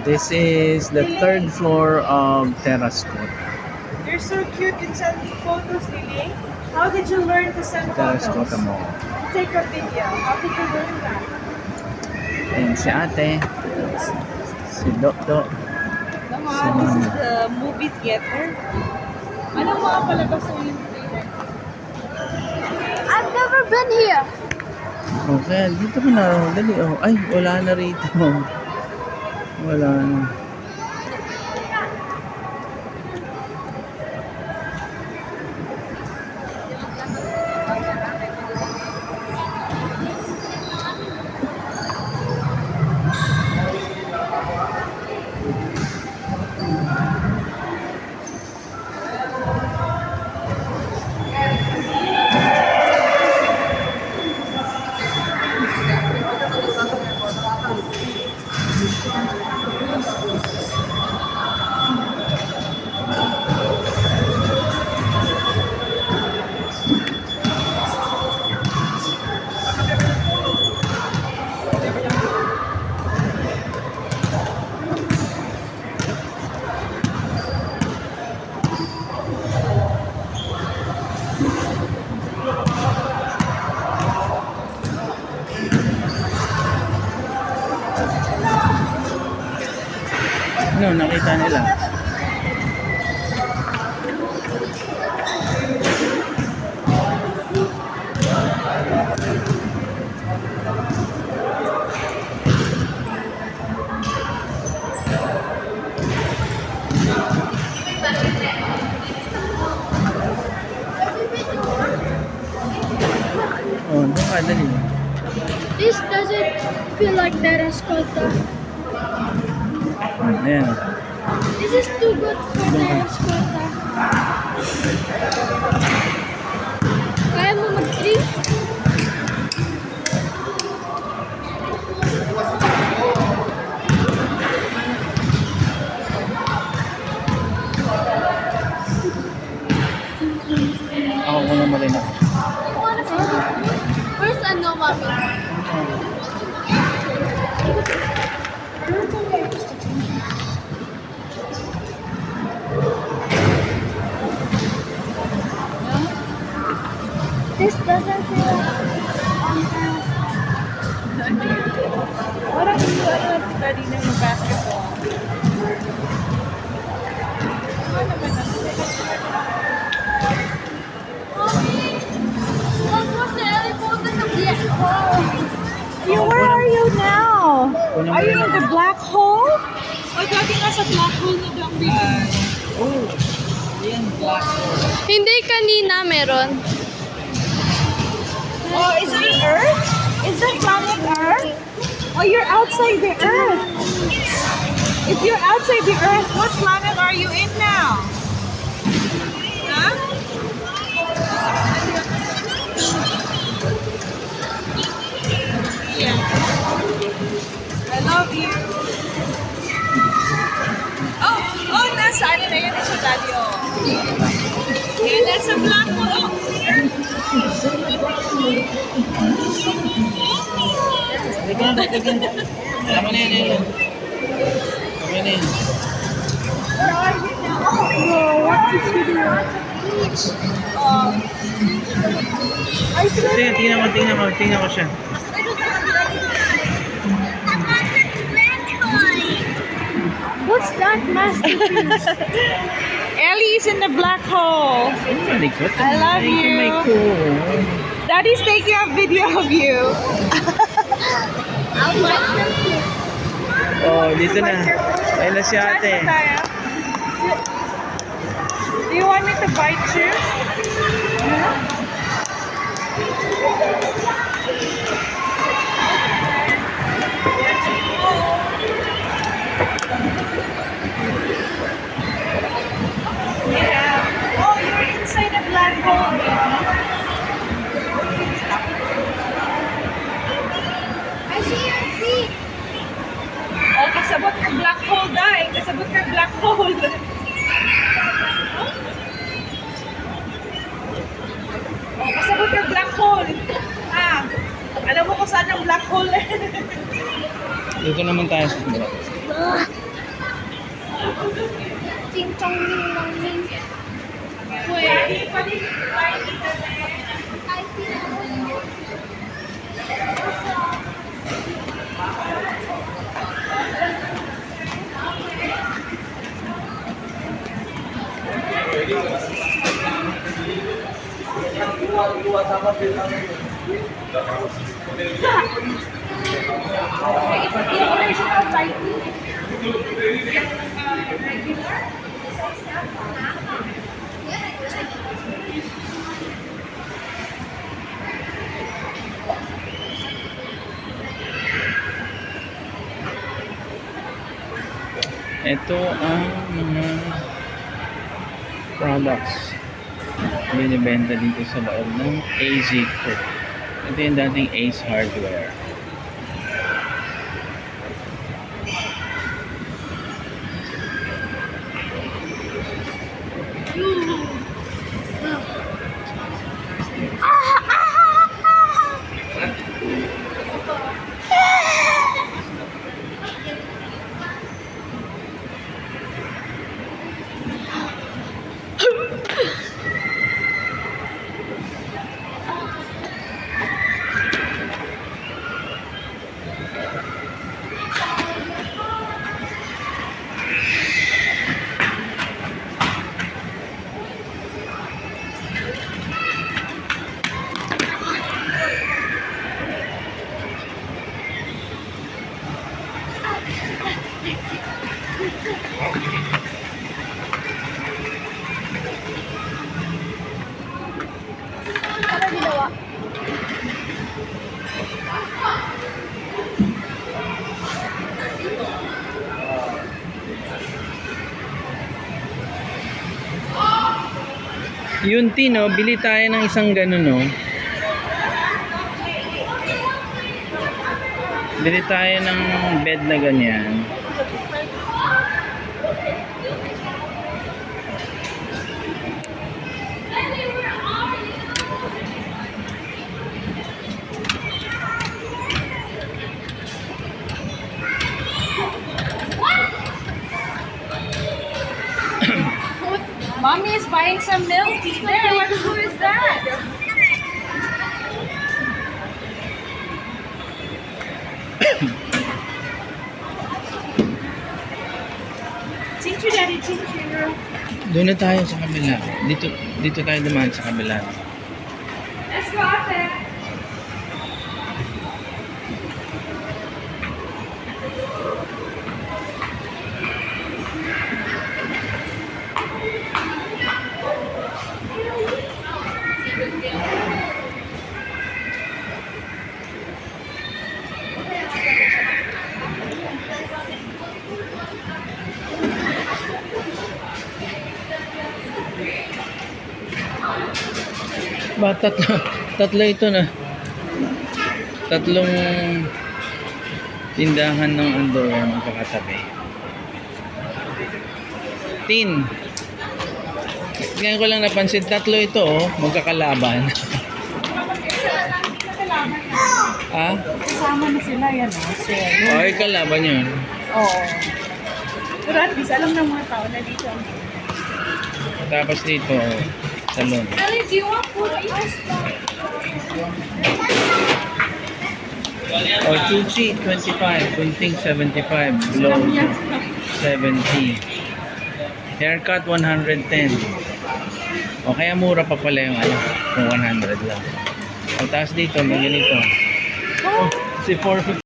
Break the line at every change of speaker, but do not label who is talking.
This is the third floor of Terrascotta.
You're so cute in sending photos, Lily. How did you learn to send photos?
Terrascotta Mall.
Take a video. How did you learn that?
And si ate, si Dokdok.
This is the movie theater. Anong mga palabas mo yung trailer?
I've never been here.
Okay, dito ko na. Dali, oh. Ay, wala na rito. Wala na. Ano, nakita nila? Oh, doon ka, dali.
This doesn't feel like Terrascotta.
Ayan.
This is too good for Terrascotta. Kaya mo mag-trip?
Ako ko naman rin ako.
Where's ano, mami? This doesn't feel
What if you study ng basketball? Where are you now? Are you in the black hole? O dati nasa black hole na lang
Oh, yan, black hole.
Hindi, kanina meron.
Oh, is it Earth? Is that planet Earth? Oh, you're outside the Earth. If you're outside the Earth, what planet are you in now? Huh? Yeah. I love you. Oh, nasa ano na yan siya daddy, oh. Yeah, nasa black hole. Oh,
Ganda. Tama na yan, Ellen. Tama na yan.
where are you now? Oh, what's this video? I see.
Tingnan ko siya.
What's that masterpiece?
Ellie is in the black hole.
Very good.
I love you.
May cool.
Daddy's taking a video of you.
Oh, dito na. Ayun na si
Saan
ate.
na tayo? Do you want me to bite you? Yeah. Oh, you're inside a black hole.
I see your feet.
Oh, kasabot ka black hole dahil. Kasabot ka black hole. Oh, kasabot ka black hole. Ah, alam mo kung saan ang black hole?
Dito naman tayo sa
Ting tong ning nong ning.
Ito ang mga products binibenta dito sa loob ng AZ Co. Ito yung dating Ace Hardware.
Ano ginawa?
Yun Tino, bili tayo ng isang ganun no. Bili tayo ng bed na ganyan.
Mommy is buying some milk tea. There, who is that? Teacher, Daddy, teacher.
Doon na tayo sa kabila. Dito tayo dumaan sa kabila.
Let's go out there.
Ba, tatlo ito na. Tatlong tindahan ng underwear magkakatabi. Tin. Ngayon ko lang napansin, tatlo ito oh, magkakalaban. Ah?
Kasama na sila yan, oh. So,
Okay, kalaban yun.
Oo. Pero at least, alam ng mga tao na dito.
Tapos dito, salon.
Ellie, do you want food?
Oh, Chuchi, 25. Kunting, 75. Blow, 70. Haircut, 110. O, kaya mura pa pala yung ano, kung 100 lang. O, tapos dito, may ganito. Oh, si 450.